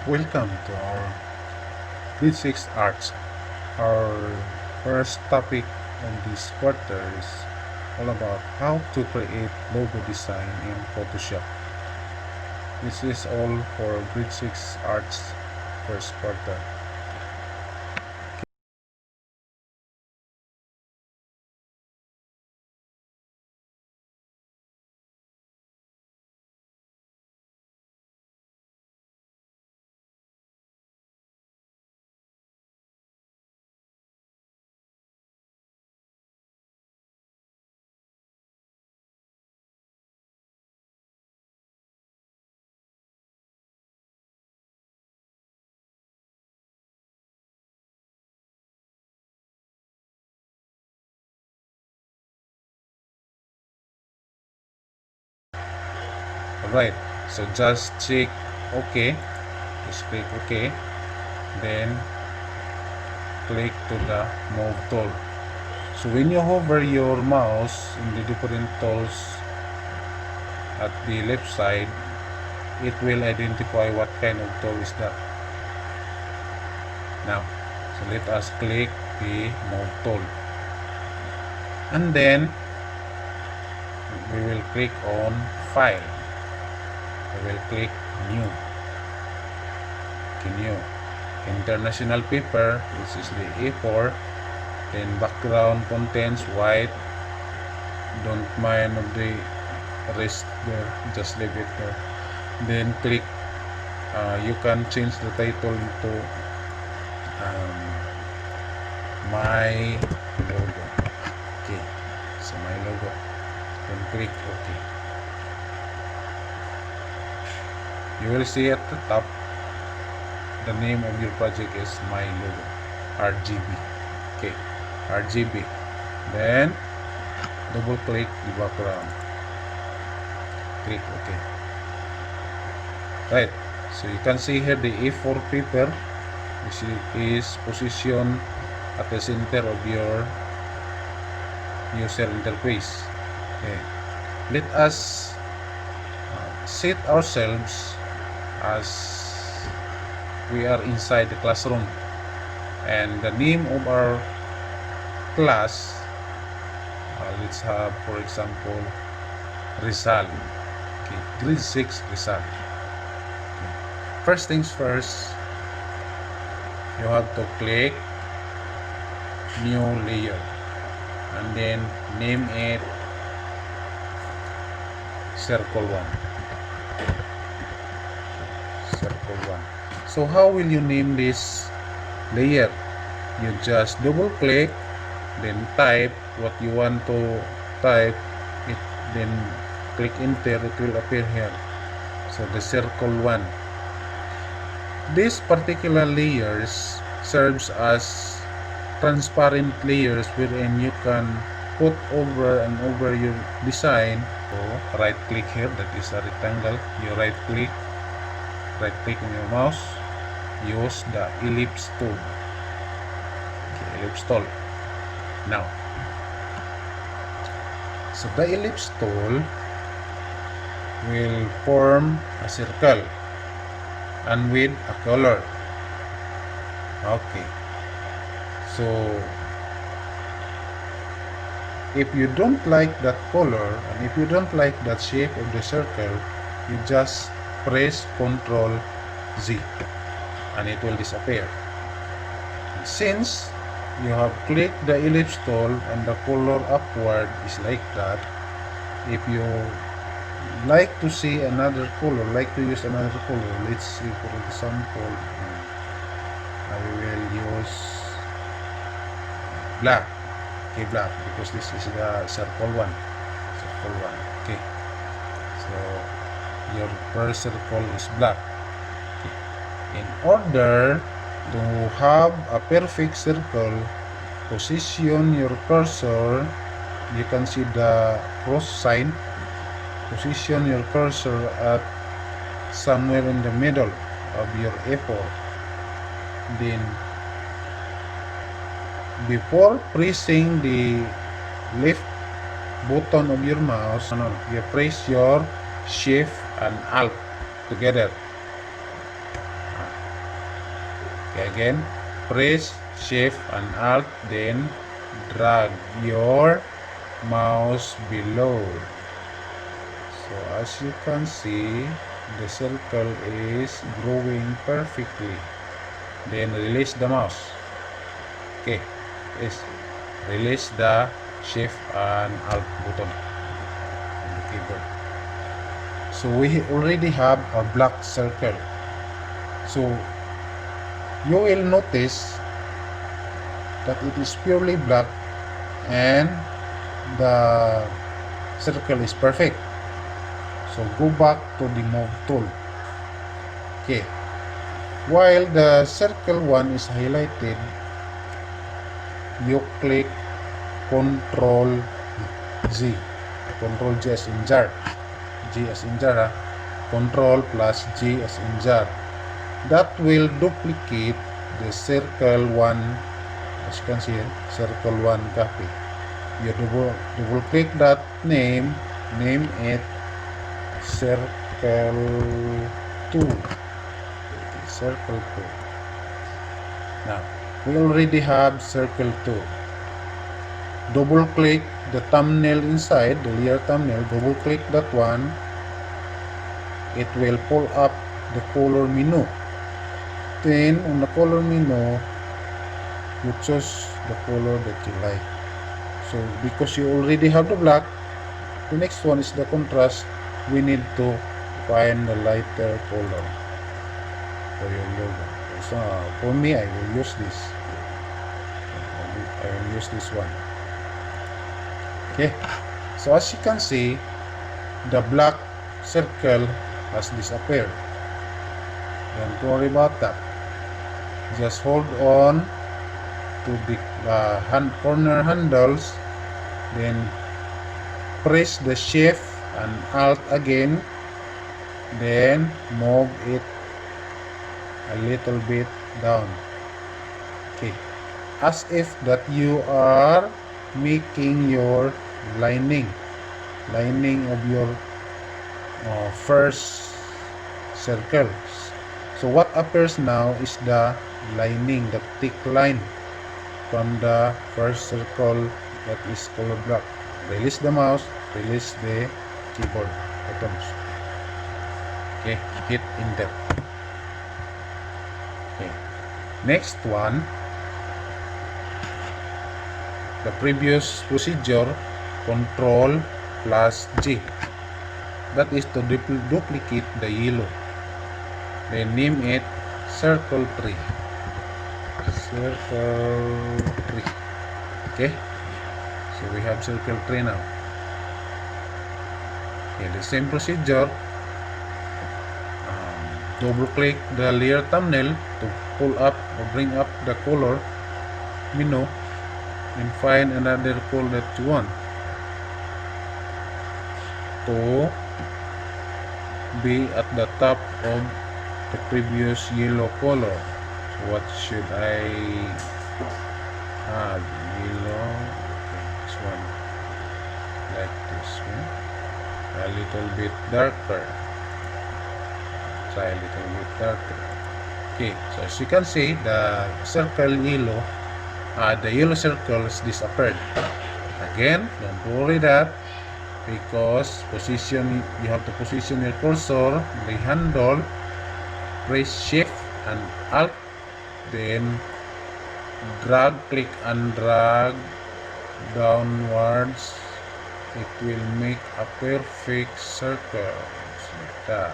Welcome to our Grade 6 Arts. Our first topic on this quarter is all about how to create logo design in Photoshop. This is all for Grade 6 Arts first quarter. Alright, so just click OK. Just click OK. Then click to the Move tool. So when you hover your mouse in the different tools at the left side, it will identify what kind of tool is that. Now, so let us click the Move tool. And then we will click on File. We will click New. New. International paper, this is the A4. Then background contents white. Don't mind of the rest there, just leave it there. Then click, you can change the title to my logo. Okay, so my logo. Then click OK. You will see at the top the name of your project is my logo, RGB. Okay, RGB. Then double click the background. Click OK. Right, so you can see here the A4 paper. This is positioned at the center of your user interface. Okay, let us set ourselves as we are inside the classroom, and the name of our class, let's have, for example, Rizal. Okay, grade 6 Rizal. Okay. First things first, you have to click new layer and then name it circle 1. Circle 1. So how will you name this layer? You just double click, then type what you want to type it, then click enter. It will appear here. So the circle 1. This particular layers serves as transparent layers wherein you can put over and over your design. So right click here, that is a rectangle. You right click on your mouse, use the ellipse tool. Okay, ellipse tool. Now, so the ellipse tool will form a circle and with a color. Okay, so if you don't like that color and if you don't like that shape of the circle, you just press Ctrl Z and it will disappear. And since you have clicked the ellipse tool and the color upward is like that, if you like to see another color, like to use another color, let's see, for example, I will use black. Okay, black, because this is the circle 1. Circle 1. Okay, so your first circle is black. Okay. In order to have a perfect circle, position your cursor. You can see the cross sign. Position your cursor at somewhere in the middle of your A4. Then before pressing the left button of your mouse, you press your shift and alt together. Okay, again, press Shift and Alt, then drag your mouse below. So as you can see, the circle is growing perfectly. Then release the mouse. Okay, is release the Shift and Alt button on the keyboard. So we already have a black circle. So you will notice that it is purely black and the circle is perfect. So go back to the move tool. Okay. While the circle one is highlighted, you click Control Z. Control G as in jar. G as in jar. Control plus G as in jar. That will duplicate the circle one. As you can see, circle one copy. You double click that name it circle 2. Circle 2. Now we already have circle 2. Double click the thumbnail inside, the layer thumbnail, double click that one. It will pull up the color menu. Then on the color menu, you choose the color that you like. So because you already have the black, the next one is the contrast. We need to find the lighter color for your logo. So for me, I will use this. I will use this one. Okay. So as you can see, the black circle has disappeared. Don't worry about that. Just hold on to the corner handles, then press the Shift and Alt again, then move it a little bit down. Okay, as if that you are making your lining of your first circle. So what appears now is the lining, the thick line from the first circle that is color black. Release the mouse, release the keyboard buttons. Okay, hit enter. Okay, next one, the previous procedure, Control plus G. That is to duplicate the yellow. Then name it circle 3. Circle 3. Okay, so we have circle 3 now. Okay, the same procedure. Double click the layer thumbnail to pull up or bring up the color menu and find another color that you want to be at the top of the previous yellow color. So what should I have? Yellow. Okay, this one, like this one, a little bit darker. Try a little bit darker. Okay, so as you can see, the circle yellow, the yellow circles disappeared. Again, don't worry that, because you have to position your cursor, the handle, press Shift and Alt, then click and drag downwards. It will make a perfect circle, like that.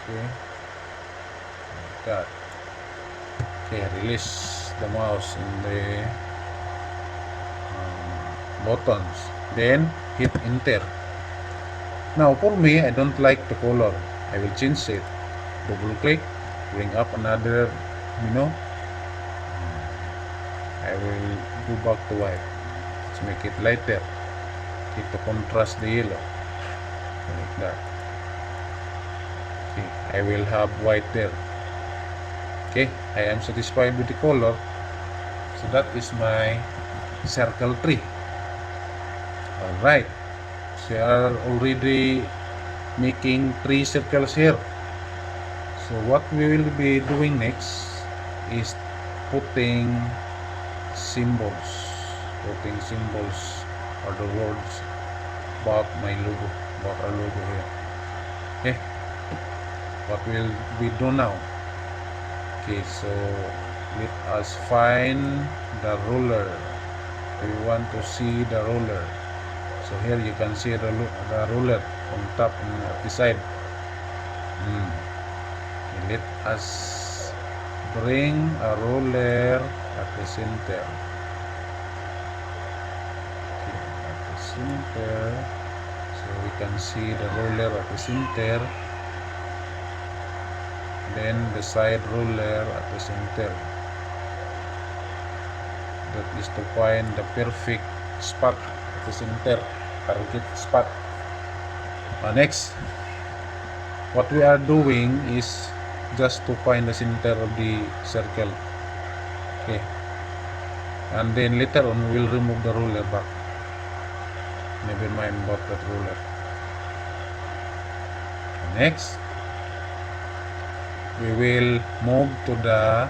Okay, like that. Okay, release the mouse in the buttons, then hit enter. Now for me, I don't like the color. I will change it. Double click, bring up another menu. I will go back to white. Let's make it lighter. Okay, to contrast the yellow, like that. Okay, I will have white there. Okay, I am satisfied with the color. So that is my circle 3. Alright, so we are already making 3 circles here. So what we will be doing next is putting symbols or the words about my logo, about our logo here. Okay, what will we do now? Okay, so let us find the ruler. We want to see the ruler. So here you can see the ruler on top and at the side. Let us bring a ruler at the center. Okay, at the center. So we can see the ruler at the center. Then the side ruler at the center. That is to find the perfect spot at the center, target spot. Next, what we are doing is just to find the center of the circle. Okay, and then later on we'll remove the ruler back. Never mind about that ruler. Next, we will move to the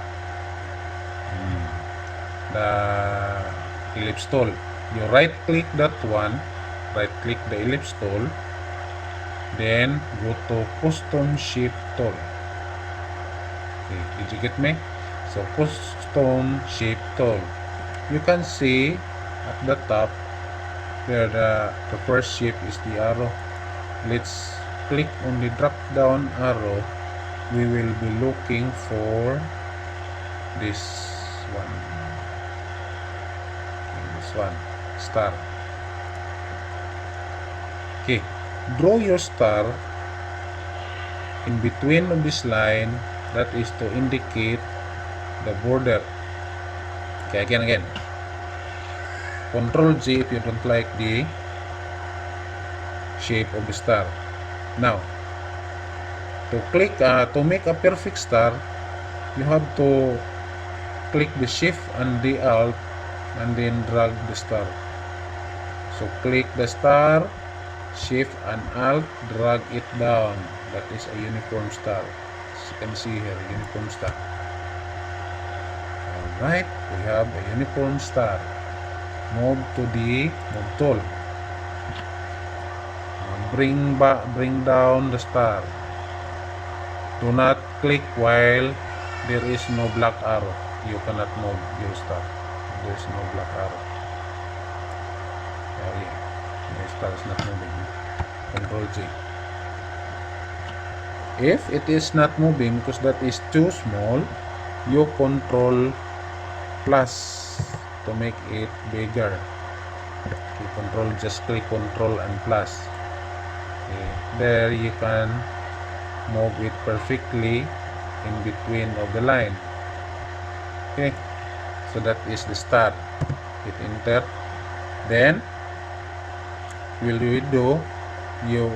ellipse tool. You right click that one, right click the ellipse tool, then go to custom shape tool. Okay, did you get me? So custom shape tool, you can see at the top where the first shape is the arrow. Let's click on the drop down arrow. We will be looking for this one, star. Okay, draw your star in between of this line. That is to indicate the border. Okay, again. Control G if you don't like the shape of the star. Now, to make a perfect star, you have to click the shift and the alt and then drag the star. So click the star, shift and alt, drag it down. That is a uniform star. As you can see here, uniform star. Alright, we have a uniform star. Move to the move tool. Bring down the star. Do not click while there is no black arrow. You cannot move your star. There is no black arrow. Oh yeah, the star is not moving. Control J. If it is not moving because that is too small, you control plus to make it bigger. Okay, just click control and plus. Okay, there you can move it perfectly in between of the line. Okay, so that is the start. Hit enter. Then will you do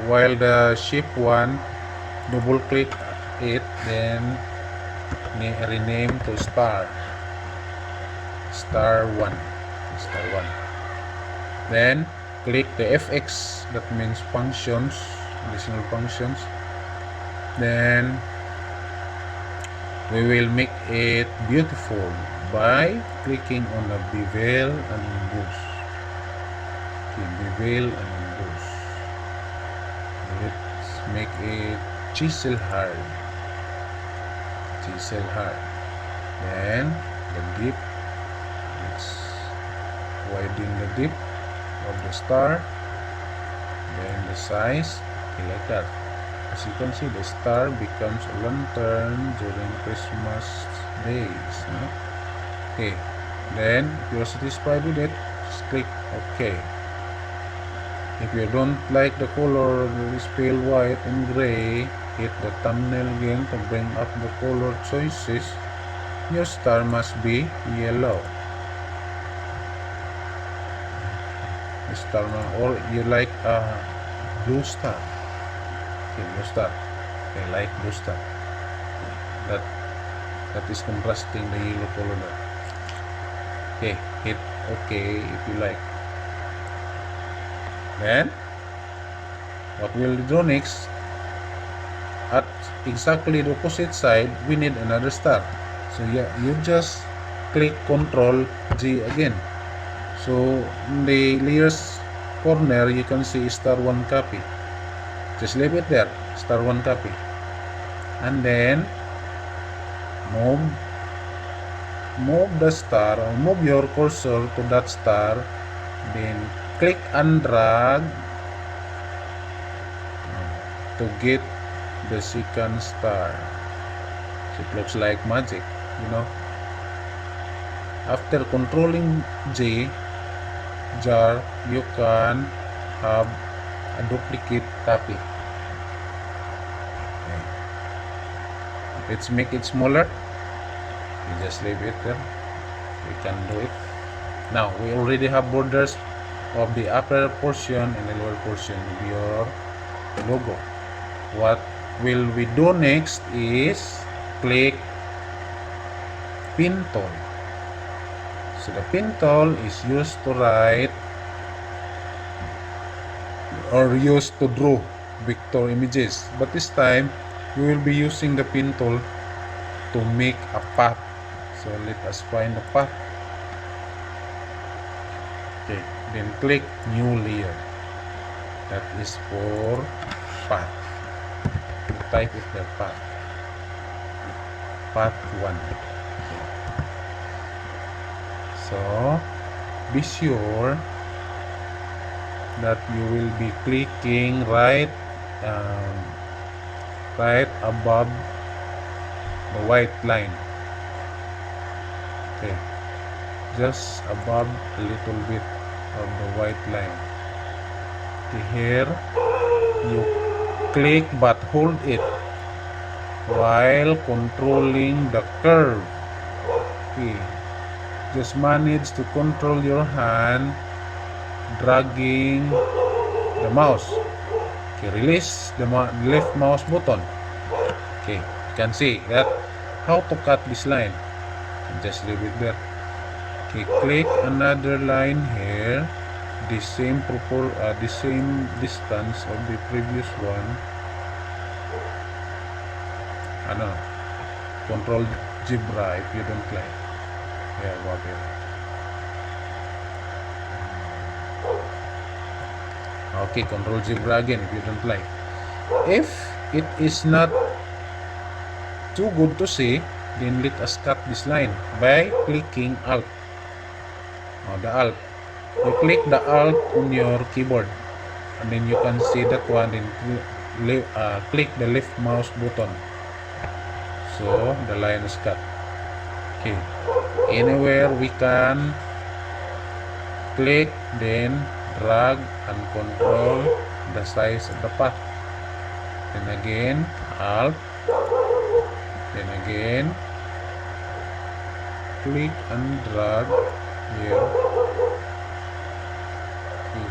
while the shape one, double click it, then rename to star 1. Then click the FX, that means functions, additional functions. Then we will make it beautiful by clicking on the bevel and emboss. Okay, bevel and emboss. Let's make it chisel hard. Then the dip, let's widen the dip of the star. Then the size, okay, like that. As you can see, the star becomes a lantern during Christmas days. Okay, then if you're satisfied with it, just click OK. If you don't like the color, it is pale white and gray, hit the thumbnail again to bring up the color choices. Your star must be yellow. The star, or you like a blue star. Okay, blue star. Okay, like blue star. That is contrasting the yellow color there. Okay, hit OK if you like. Then what we'll do next, at exactly the opposite side, we need another star. So yeah, you just click Control G again. So in the layers corner, you can see *1 copy. Just leave it there, *1 copy. And then move the star, or move your cursor to that star, then click and drag to get the second star. So it looks like magic, you know. After controlling J jar, you can have a duplicate copy. Okay. Let's make it smaller. You just leave it there. We can do it. Now we already have borders of the upper portion and the lower portion of your logo. What will we do next is click Pen tool. So the pen tool is used to write or used to draw vector images, but this time we will be using the pen tool to make a path. So let us find the path. Okay, then click new layer. That is for path. Type it there, path. Path 1. Okay. So be sure that you will be clicking right above the white line. Okay, just above a little bit of the white line. Okay, here you click but hold it while controlling the curve. Okay, just manage to control your hand dragging the mouse. Okay, release the left mouse button. Okay, you can see that how to cut this line. Just leave it there. Okay, click another line here, the same distance of the previous one. Control Zebra if you don't like. Yeah, whatever. Okay, Control Zebra again if you don't like. If it is not too good to see, then let us cut this line by clicking Alt. The Alt. You click the Alt on your keyboard, and then you can see that one. Then click the left mouse button. So the line is cut. Okay. Anywhere we can click, then drag and control the size of the path. Then again Alt, then again click and drag here. Okay.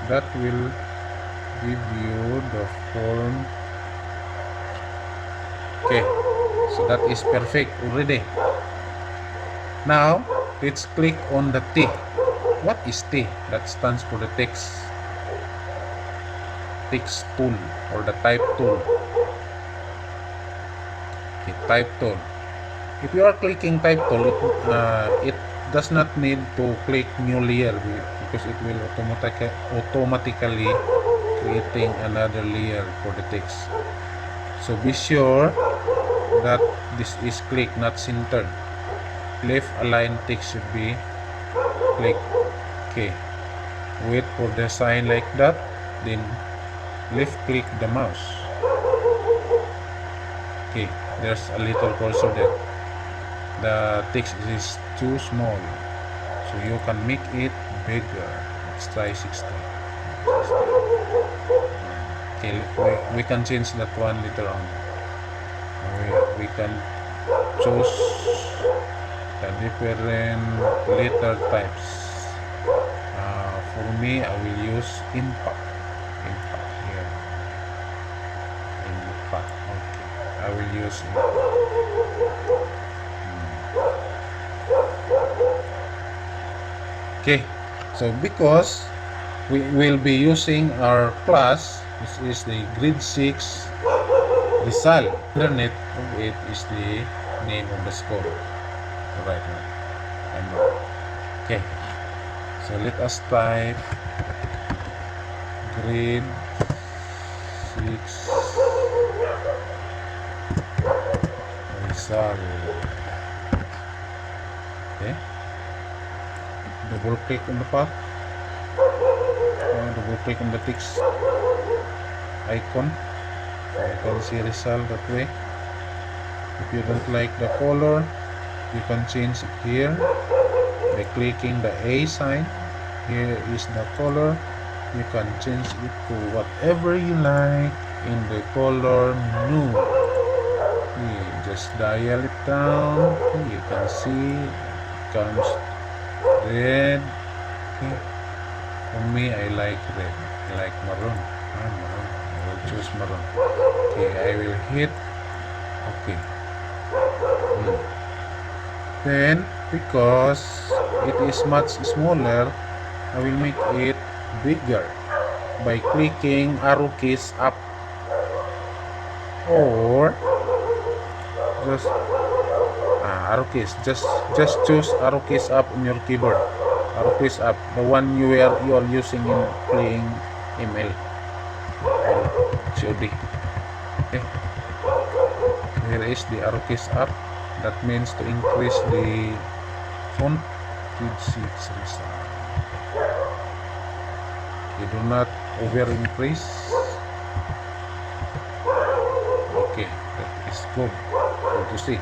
That will give you the form. Okay, so that is perfect already. Now let's click on the T. What is T? That stands for the text tool or the type tool. Okay, type tool. If you are clicking type tool, it does not need to click new layer because it will automatically creating another layer for the text. So be sure that this is clicked, not centered. Left align text should be clicked. Okay, wait for the sign like that, then left click the mouse. Okay, there's a little cursor there. The text is too small, so you can make it bigger. Let's try 60. Okay, we can change that one later on. We can choose the different letter types. For me, I will use impact here. Impact. Okay, I will use impact. Okay, so because we will be using our class, this is the grade 6 Rizal. Internet of it is the name of the school. Right. I'm wrong. Okay. So let us type grade 6 Rizal. Okay. Double click on the path. Double click on the text icon. You can see Rizal that way. If you don't like the color, you can change it here by clicking the A sign. Here is the color. You can change it to whatever you like in the color menu. Just dial it down. You can see it comes red. Okay. For me, I like red. I like maroon. Maroon. I will choose maroon. Okay, I will hit okay. Then, because it is much smaller, I will make it bigger by clicking arrow keys up, or just arrow keys. Just choose arrow keys up on your keyboard. Arrow keys up, the one you are using in playing ML or COD. Okay. Here is the arrow keys up. That means to increase the font. You do not over increase. Okay, that is good. Good to see.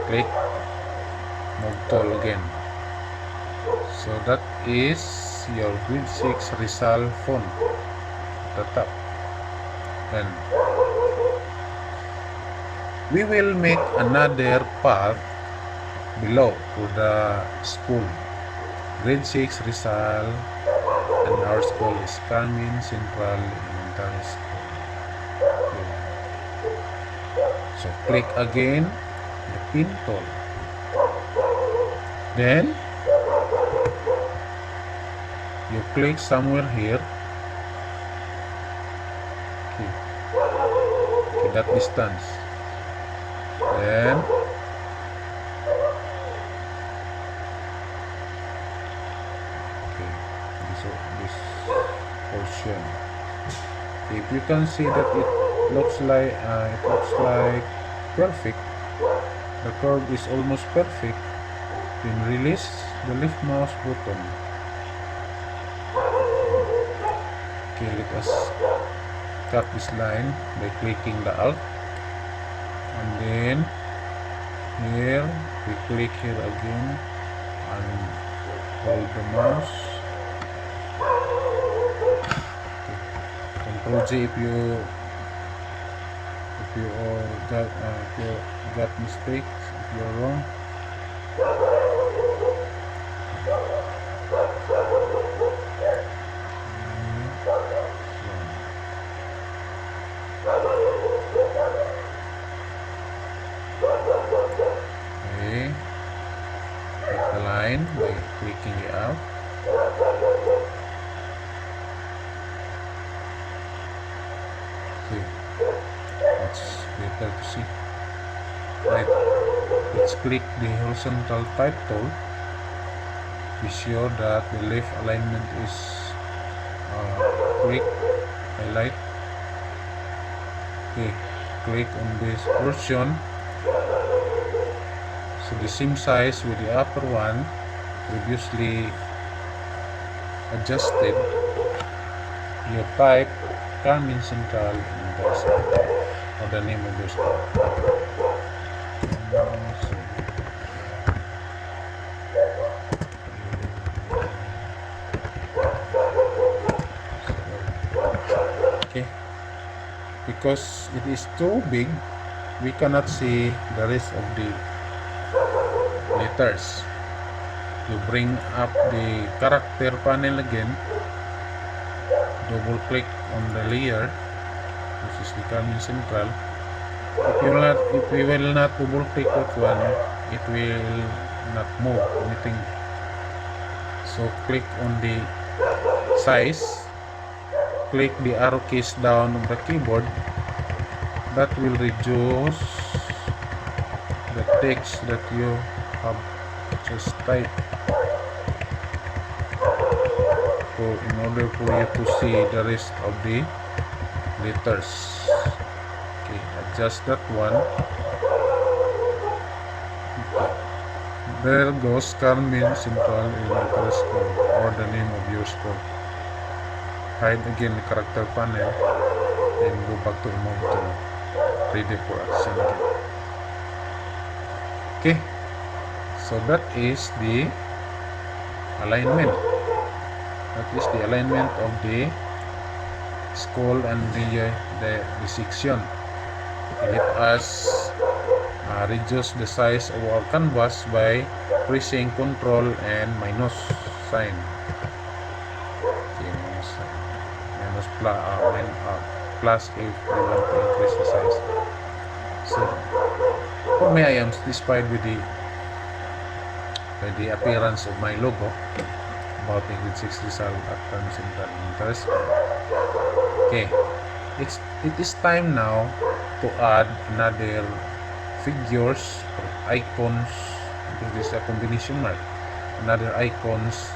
Click move tool again. So that is your grade 6 Rizal font at the top. And we will make another path below to the school. Grade 6 Rizal, and our school is Carmen Central Elementary School. Okay. So click again the pin tool. Then you click somewhere here. Okay, that distance. Then this portion. If you can see that it looks like perfect, the curve is almost perfect, then release the left mouse button. Okay, let us cut this line by clicking the alt, and then here we click here again and hold the mouse. Control J if you got mistakes, if you're wrong. Okay, pick the line by clicking it out. Okay, that's better to see. Right, let's click the horizontal type tool. Be sure that the left alignment is click, highlight. Okay, click on this portion. So the same size with the upper one previously adjusted. You type Carmen Central Elementary School, or the name of your school. Okay, because it is too big, we cannot see the rest of the letters. You bring up the character panel again, double click on the layer, which is the Carmen Central. If you will not double click that one, it will not move anything. So click on the size, click the arrow keys down on the keyboard, that will reduce the text that you have just typed, in order for you to see the rest of the letters. Okay, adjust that one. There goes Carmen Central Elementary School, or the name of your school. Hide again the character panel and go back to move to ready for action again. Okay, so that is the alignment. That is the alignment of the school and the section. Let us reduce the size of our canvas by pressing Ctrl and minus sign. Okay, minus sign. Plus if we want to increase the size. So for me, I am satisfied with the appearance of my logo about the grade 6 Rizal at Carmen Central Elementary School. Okay, it is time now to add another figures or icons. This is a combination mark. Another icons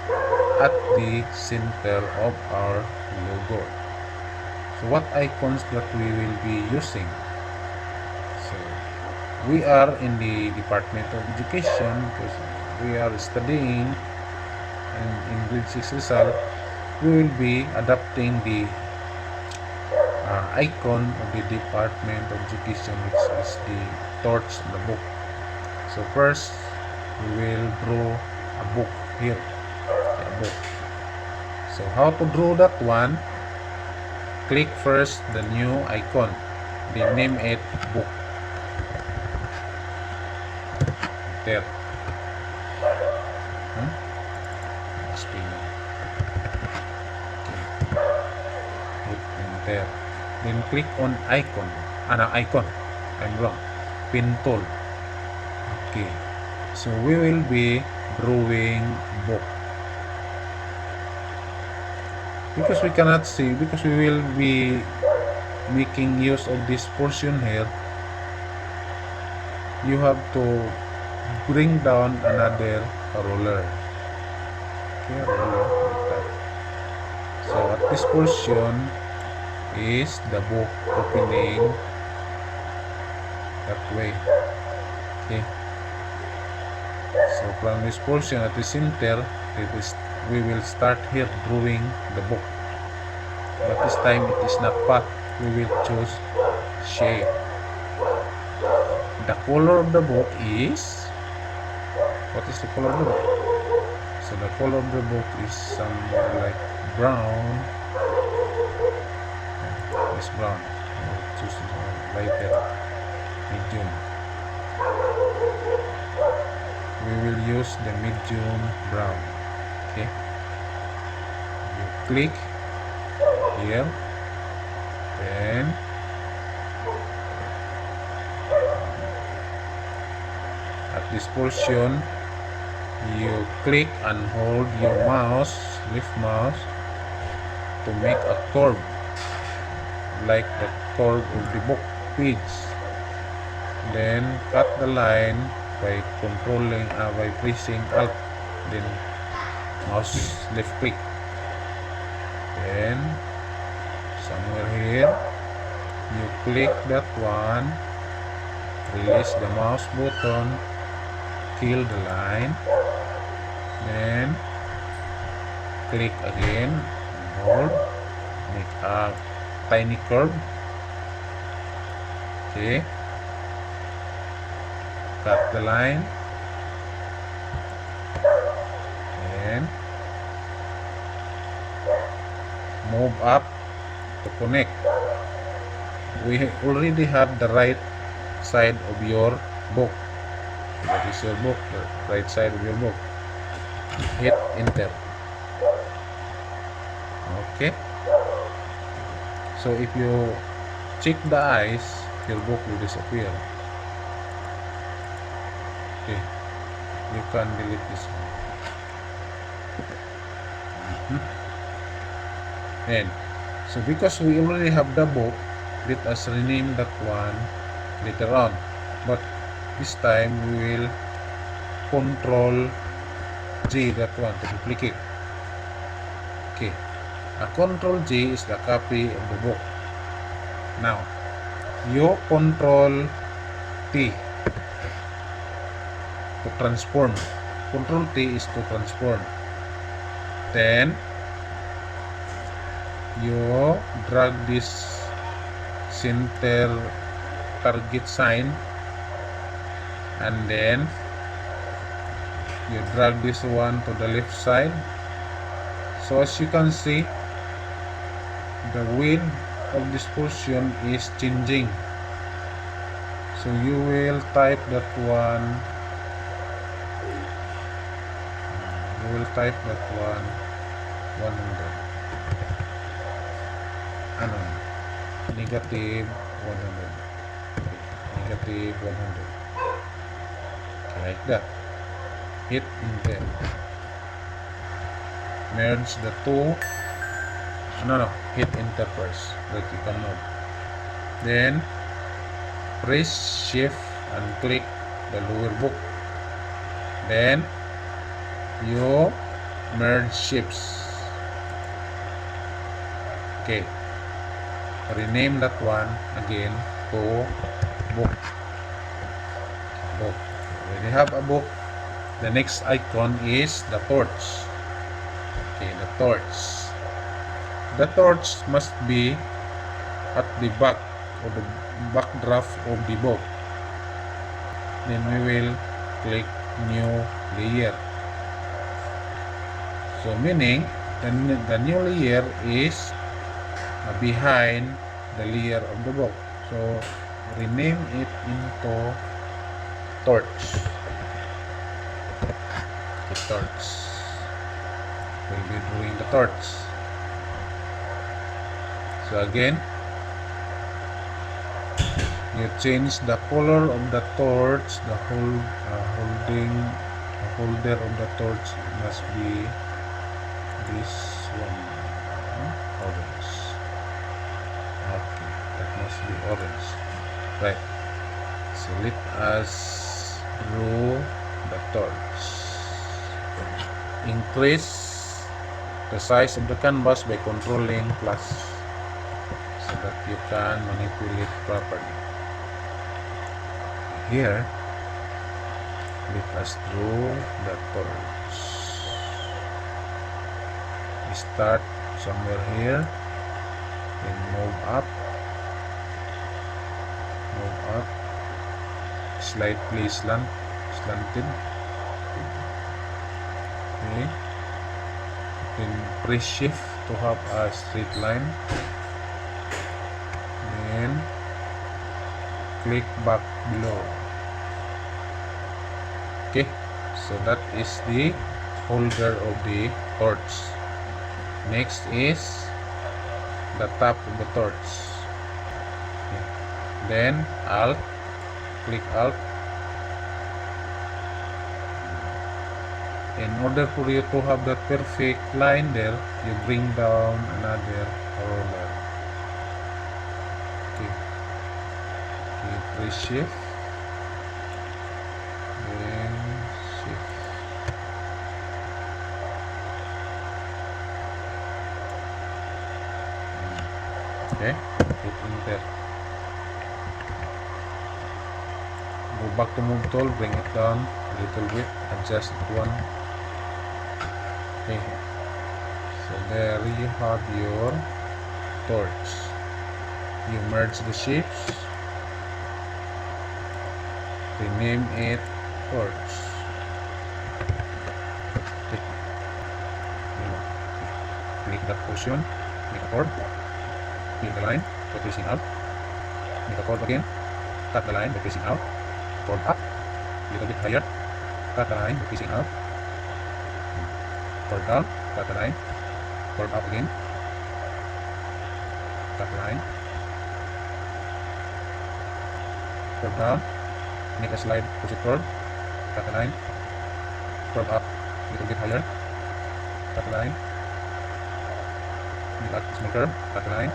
at the center of our logo. So what icons that we will be using? So we are in the Department of Education because we are studying, and in grade 6 Rizal we will be adapting the icon of the Department of Education, which is the torch in the book. So first we will draw a book here. A book. So how to draw that one? Click first the new icon, then name it book. There. Hit enter. Then click on icon. Icon. I'm wrong. Pen tool. Okay. So we will be drawing book. Because we cannot see, because we will be making use of this portion here, you have to bring down another ruler. Okay, ruler like that. So at this portion is the book opening that way. Okay. So from this portion at the center, we will start here drawing the book. But this time it is not path. We will choose shape. The color of the book is, what is the color of the book? So the color of the book is somewhere like brown. It's brown. Choose lighter, medium. We will use the medium brown. Okay. You click here, then at this portion you click and hold your mouse, left mouse, to make a curve like the curve of the book page. Then cut the line by by pressing Alt, then mouse left click. Then somewhere here you click that one, release the mouse button, kill the line, then click again, hold, make a tiny curve. Okay, cut the line, and move up to connect. We already have the right side of your book. That is your book, the right side of your book. Hit enter. Okay. So if you check the eyes, your book will disappear. Okay. You can delete this one. And so because we already have the book, let us rename that one later on, but this time we will control J that one to duplicate. Okay, a control J is the copy of the book. Now you control T to transform. Control T is to transform. Then you drag this center target sign, and then you drag this one to the left side. So as you can see, the width of this portion is changing. So you will type that one. You will type that one 100. Ano? Negative 100. Negative 100. Like that. Hit enter. Merge the two. No. Hit enter first. Like you can move. Then press shift and click the lower book. Then you merge shapes. Okay. Rename that one again to book. Book. When you have a book, the next icon is the torch. Okay, the torch. The torch must be at the back of the backdraft of the book. Then we will click new layer. So meaning the new layer is behind the layer of the book. So rename it into torch. The torch. We'll be doing the torch. So again, you change the color of the torch. The holder of the torch must be this one. Orange. Okay, that must be orange. Right. So let us draw the torch. Increase the size of the canvas by controlling plus, so that you can manipulate properly. Here, let us draw the torch. We start somewhere here, then move up, slightly slanted. Okay. Then press shift to have a straight line. Then click back below. Okay, so that is the holder of the torch. Next is the top of the torch. Okay. Then click Alt. In order for you to have that perfect line there, you bring down another roller. Okay. Press shift. Then shift. Okay. Hit enter. Go back to move tool, bring it down a little bit, adjust it one. Okay, so there you have your torch. You merge the shapes, rename it torch. Click that portion, make a chord, fill the line by pressing out, make a chord again, cut the line by pressing out, chord up, a little bit higher, cut the line by pressing out, chord down, cut the line, chord up again, cut the line, chord down, make a slide, push it chord, cut the line, chord up, a little bit higher, cut the line, make a small curve, cut the line,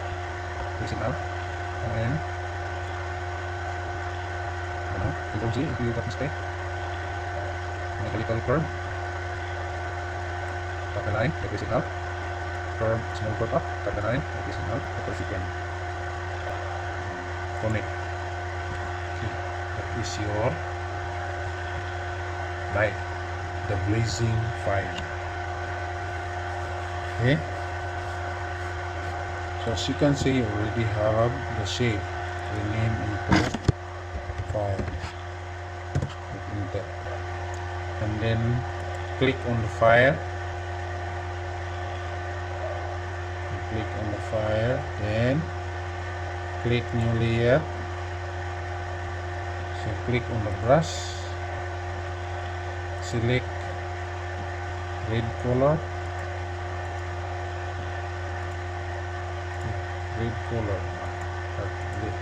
pressing out, and Control G if you got mistake. Make a little curve. Cut the line, like facing out. Curve, small curve up. Cut the line, like facing out. The perfect one. Connect. Okay, that is your light, the blazing fire. Okay. So as you can see, you already have the shape. Rename into fire. And then click on the fire. Click on the fire, then click new layer. So click on the brush, select red color,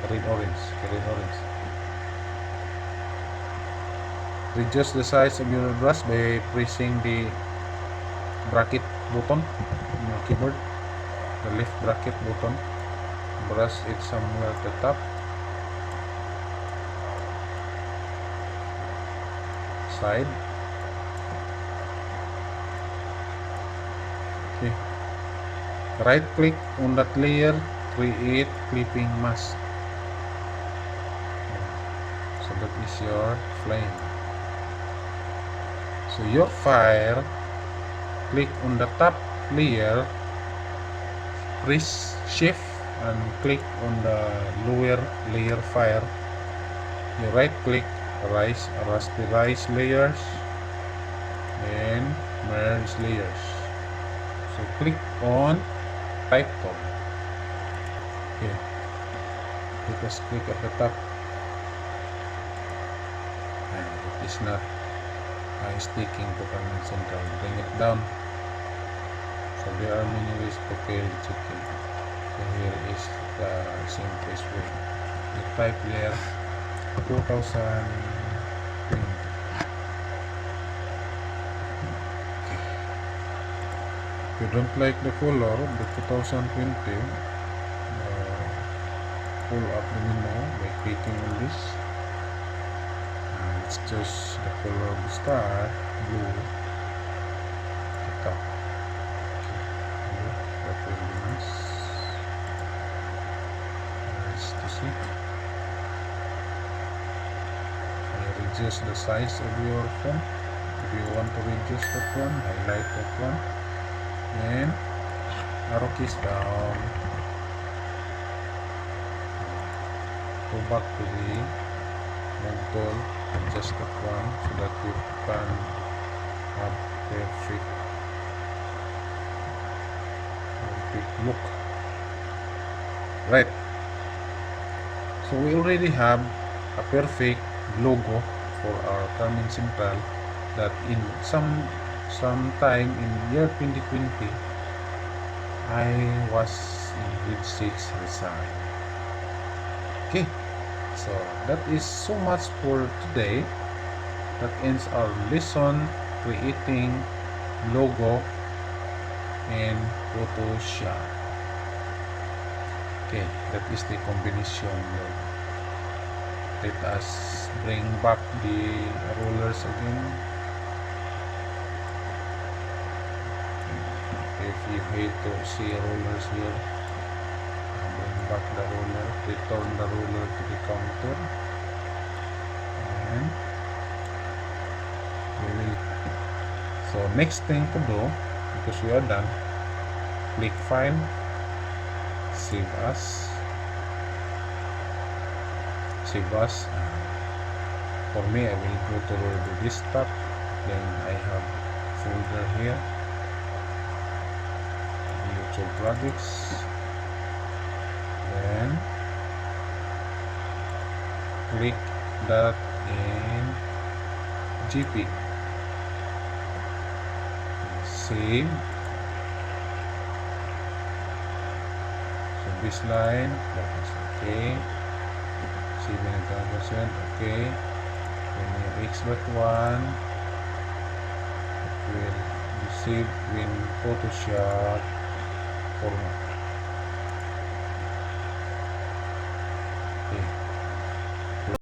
red orange. Reduce the size of your brush by pressing the bracket button on your keyboard, the left bracket button. Brush it somewhere at the top. Side. Okay. Right click on that layer, create clipping mask. So that is your flame. So your fire, click on the top layer, press shift and click on the lower layer fire. You right click, rasterize layers and merge layers. So click on type tool. Okay, just click at the top, and it is not sticking to command central. Bring it down. So there are many ways to kill the chicken. So here is the simplest way. You type there 2020. If you don't like the color, the 2020, pull up the menu by clicking on this. Let's choose the color of the star, blue, at the top. Okay, that will be nice to see. Reduce the size of your font. If you want to reduce that one, highlight that one, and arrow keys down. Go back to the move tool, adjust that one so that you can have perfect look. Right. So we already have a perfect logo for our Carmen Central that in some time in year 2020 I was in grade 6 Rizal. Okay, so that is so much for today. That ends our lesson creating logo in Photoshop. Okay, that is the combination logo. Let us bring back the rollers again. If you hate to see rollers here, bring back the roller, return the roller to the counter, and we will. So next thing to do, because we are done, click File, Save As. For me, I will go to the desktop, then I have folder here, YouTube projects, then click that in JPEG, save. So this line, that is okay. 7%, okay. Then your X.1, it will be saved in Photoshop format.